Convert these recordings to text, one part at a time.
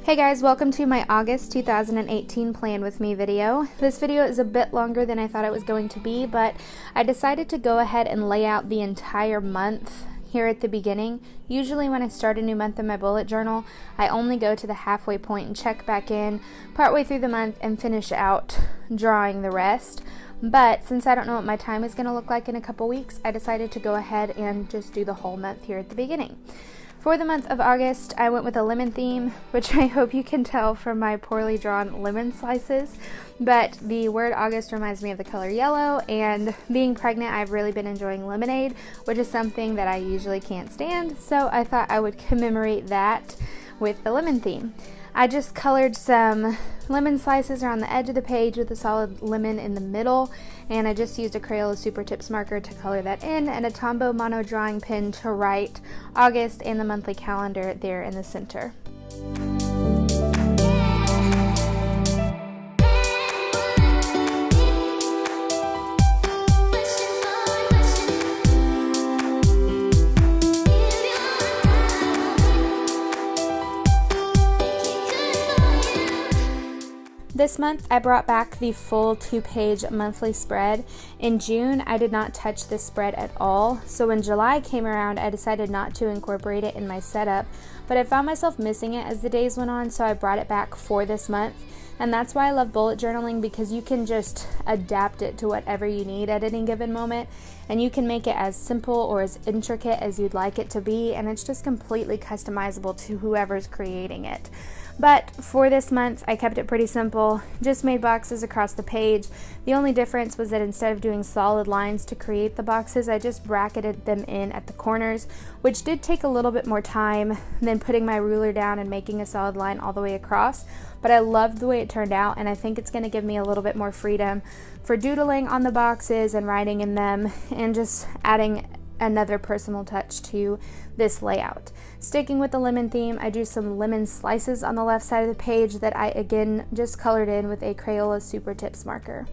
Hey guys, welcome to my August 2018 Plan With Me video. This video is a bit longer than I thought it was going to be, but I decided to go ahead and lay out the entire month here at the beginning. Usually when I start a new month in my bullet journal, I only go to the halfway point and check back in partway through the month and finish out drawing the rest. But since I don't know what my time is going to look like in a couple weeks, I decided to go ahead and just do the whole month here at the beginning. For the month of August, I went with a lemon theme, which I hope you can tell from my poorly drawn lemon slices, but the word August reminds me of the color yellow, and being pregnant, I've really been enjoying lemonade, which is something that I usually can't stand, so I thought I would commemorate that with the lemon theme. I just colored some lemon slices around the edge of the page with a solid lemon in the middle, and I just used a Crayola Super Tips marker to color that in, and a Tombow mono drawing pen to write August and the monthly calendar there in the center. This month, I brought back the full 2-page monthly spread. In June, I did not touch this spread at all, so when July came around, I decided not to incorporate it in my setup, but I found myself missing it as the days went on, so I brought it back for this month. And that's why I love bullet journaling, because you can just adapt it to whatever you need at any given moment, and you can make it as simple or as intricate as you'd like it to be, and it's just completely customizable to whoever's creating it. But for this month, I kept it pretty simple, just made boxes across the page. The only difference was that instead of doing solid lines to create the boxes, I just bracketed them in at the corners, which did take a little bit more time than putting my ruler down and making a solid line all the way across. But I loved the way it turned out, and I think it's going to give me a little bit more freedom for doodling on the boxes and writing in them, and just adding another personal touch to this layout. Sticking with the lemon theme, I drew some lemon slices on the left side of the page that I again just colored in with a Crayola Super Tips marker.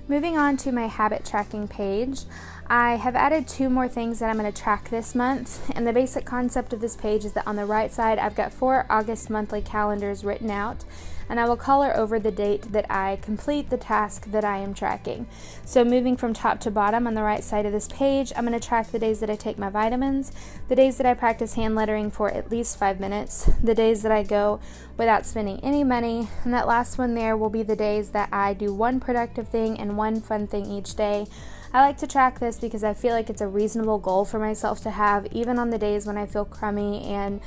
Moving on to my habit tracking page, I have added 2 more things that I'm going to track this month, and the basic concept of this page is that on the right side I've got 4 August monthly calendars written out, and I will color over the date that I complete the task that I am tracking. So moving from top to bottom on the right side of this page, I'm going to track the days that I take my vitamins, the days that I practice hand lettering for at least 5 minutes, the days that I go without spending any money, and that last one there will be the days that I do one productive thing and one fun thing each day. I like to track this because I feel like it's a reasonable goal for myself to have, even on the days when I feel crummy and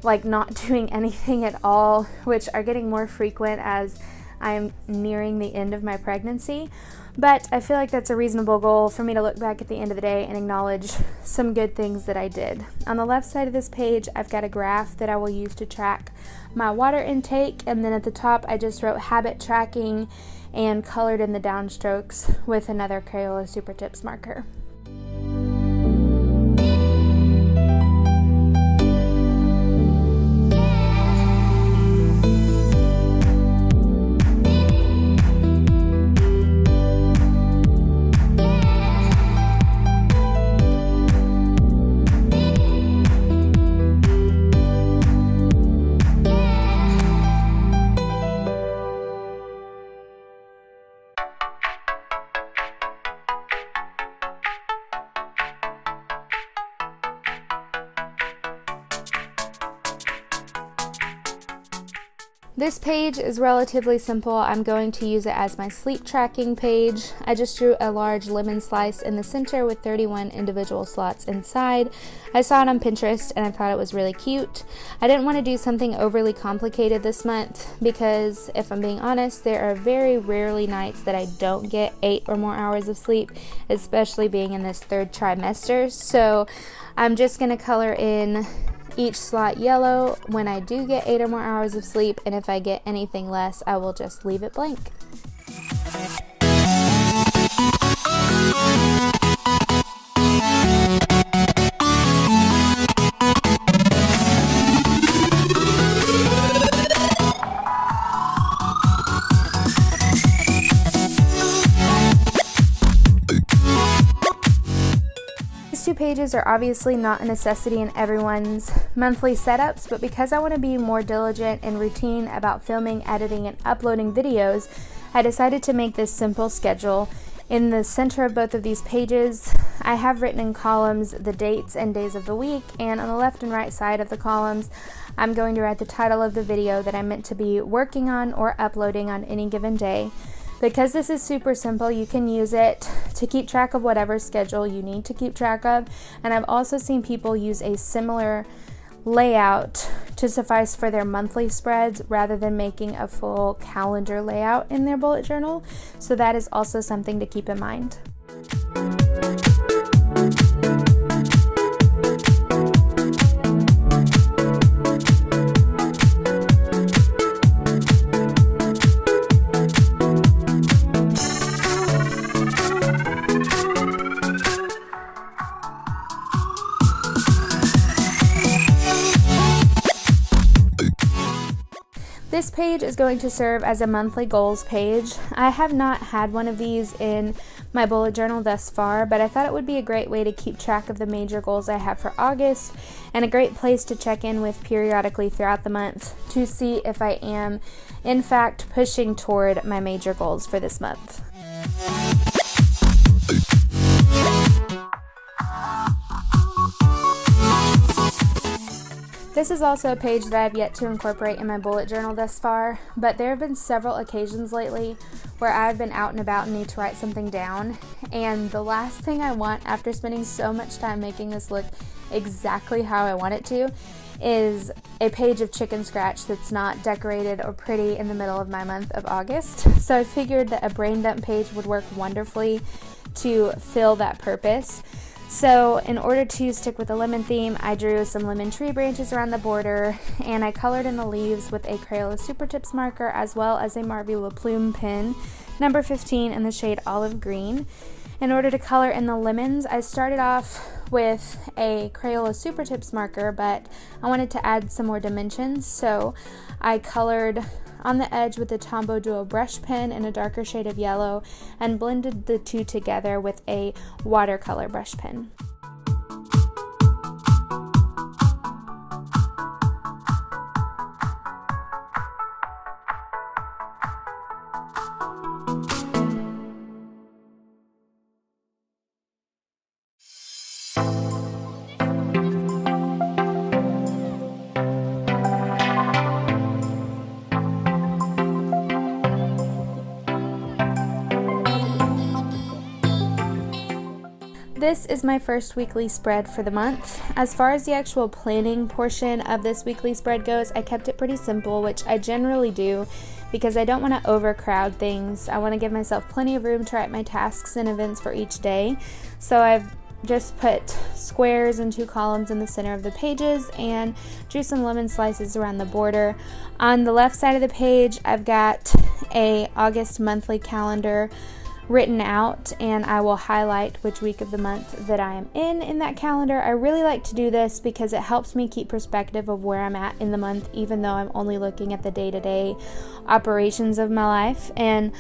like not doing anything at all, which are getting more frequent as I'm nearing the end of my pregnancy. But I feel like that's a reasonable goal for me to look back at the end of the day and acknowledge some good things that I did. On the left side of this page, I've got a graph that I will use to track my water intake, and then at the top I just wrote habit tracking and colored in the downstrokes with another Crayola Super Tips marker. This page is relatively simple. I'm going to use it as my sleep tracking page. I just drew a large lemon slice in the center with 31 individual slots inside. I saw it on Pinterest and I thought it was really cute. I didn't want to do something overly complicated this month because, if I'm being honest, there are very rarely nights that I don't get 8 or more hours of sleep, especially being in this third trimester. So I'm just going to color in each slot yellow when I do get 8 or more hours of sleep, and if I get anything less, I will just leave it blank. These two pages are obviously not a necessity in everyone's monthly setups, but because I want to be more diligent and routine about filming, editing, and uploading videos, I decided to make this simple schedule. In the center of both of these pages, I have written in columns the dates and days of the week, and on the left and right side of the columns, I'm going to write the title of the video that I'm meant to be working on or uploading on any given day. Because this is super simple, you can use it to keep track of whatever schedule you need to keep track of. And I've also seen people use a similar layout to suffice for their monthly spreads rather than making a full calendar layout in their bullet journal. So that is also something to keep in mind. This page is going to serve as a monthly goals page. I have not had one of these in my bullet journal thus far, but I thought it would be a great way to keep track of the major goals I have for August and a great place to check in with periodically throughout the month to see if I am, in fact, pushing toward my major goals for this month. This is also a page that I have yet to incorporate in my bullet journal thus far, but there have been several occasions lately where I've been out and about and need to write something down, and the last thing I want after spending so much time making this look exactly how I want it to is a page of chicken scratch that's not decorated or pretty in the middle of my month of August. So I figured that a brain dump page would work wonderfully to fill that purpose. So in order to stick with the lemon theme, I drew some lemon tree branches around the border, and I colored in the leaves with a Crayola Super Tips marker as well as a Marvy Plume pen, number 15 in the shade olive green. In order to color in the lemons, I started off with a Crayola Super Tips marker, but I wanted to add some more dimensions, so I colored on the edge with the Tombow Dual Brush Pen in a darker shade of yellow and blended the two together with a watercolor brush pen. This is my first weekly spread for the month. As far as the actual planning portion of this weekly spread goes, I kept it pretty simple, which I generally do because I don't want to overcrowd things. I want to give myself plenty of room to write my tasks and events for each day. So I've just put squares and 2 columns in the center of the pages and drew some lemon slices around the border. On the left side of the page, I've got a August monthly calendar written out, and I will highlight which week of the month that I am in that calendar. I really like to do this because it helps me keep perspective of where I'm at in the month, even though I'm only looking at the day-to-day operations of my life. And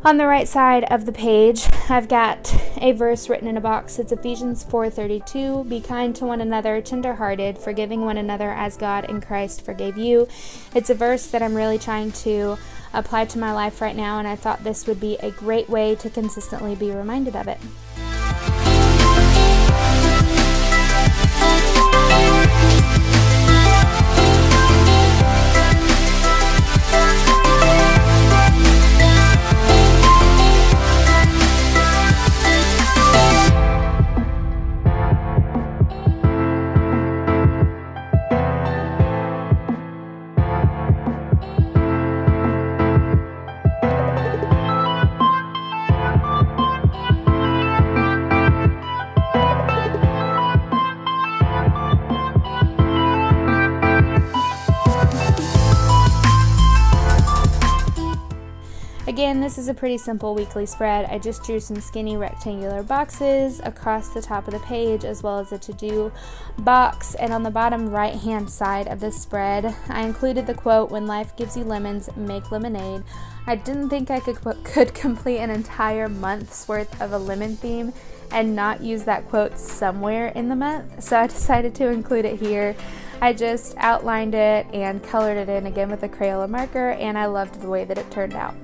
on the right side of the page, I've got a verse written in a box. It's Ephesians 4:32, "Be kind to one another, tender-hearted, forgiving one another as God in Christ forgave you." It's a verse that I'm really trying to apply to my life right now, and I thought this would be a great way to consistently be reminded of it. Again, this is a pretty simple weekly spread. I just drew some skinny rectangular boxes across the top of the page, as well as a to-do box, and on the bottom right hand side of this spread I included the quote, "When life gives you lemons, make lemonade." I didn't think I could complete an entire month's worth of a lemon theme and not use that quote somewhere in the month, so I decided to include it here. I just outlined it and colored it in again with a Crayola marker, and I loved the way that it turned out.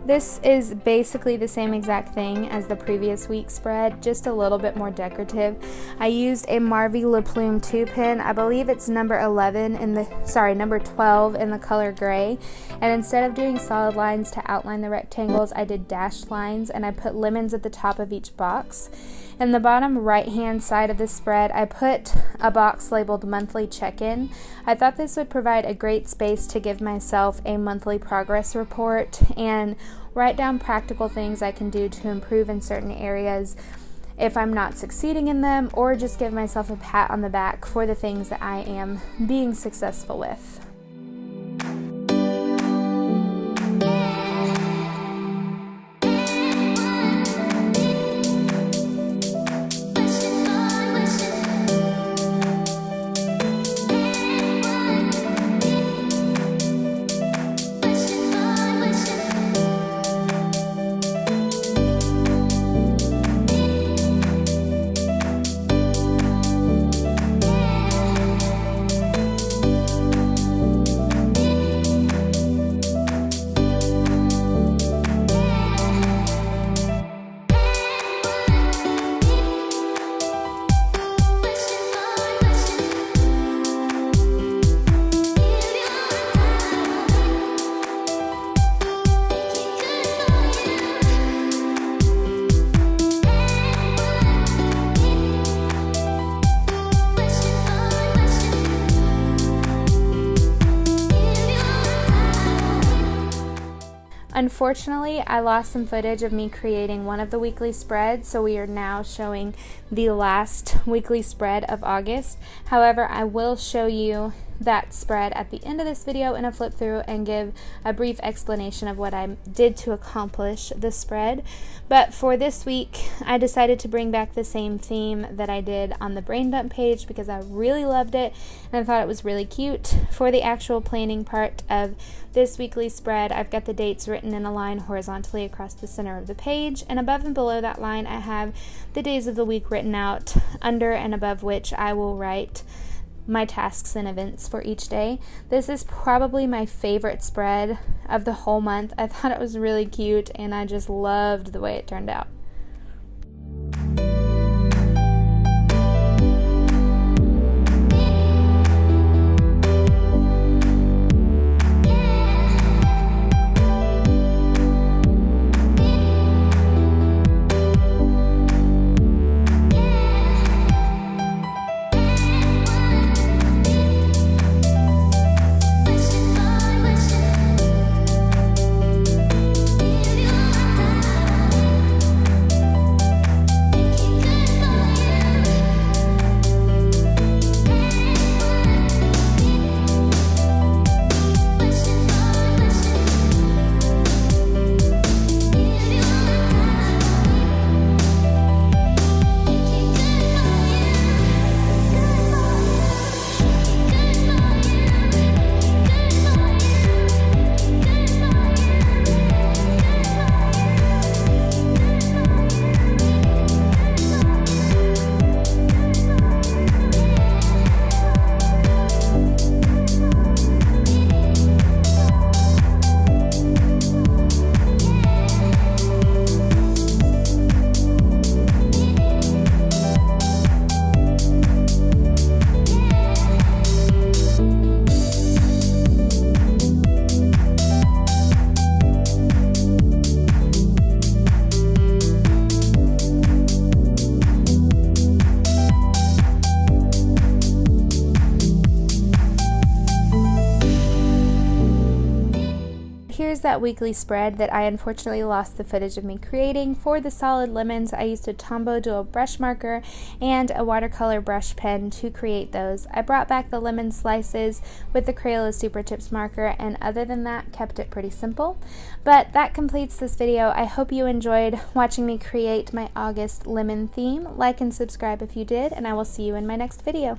This is basically the same exact thing as the previous week's spread, just a little bit more decorative. I used a Marvy Plume 2 pen. I believe it's number 12 in the color gray. And instead of doing solid lines to outline the rectangles, I did dashed lines, and I put lemons at the top of each box. In the bottom right hand side of the spread, I put a box labeled monthly check-in. I thought this would provide a great space to give myself a monthly progress report and write down practical things I can do to improve in certain areas if I'm not succeeding in them, or just give myself a pat on the back for the things that I am being successful with. Unfortunately, I lost some footage of me creating one of the weekly spreads, so we are now showing the last weekly spread of August. However, I will show you that spread at the end of this video in a flip through and give a brief explanation of what I did to accomplish the spread. But for this week, I decided to bring back the same theme that I did on the brain dump page because I really loved it and I thought it was really cute. For the actual planning part of this weekly spread, I've got the dates written in a line horizontally across the center of the page, and above and below that line I have the days of the week written out, under and above which I will write my tasks and events for each day. This is probably my favorite spread of the whole month. I thought it was really cute and I just loved the way it turned out. Here's that weekly spread that I unfortunately lost the footage of me creating. For the solid lemons, I used a Tombow Dual Brush Marker and a watercolor brush pen to create those. I brought back the lemon slices with the Crayola Super Tips marker, and other than that, kept it pretty simple. But that completes this video. I hope you enjoyed watching me create my August lemon theme. Like and subscribe if you did, and I will see you in my next video.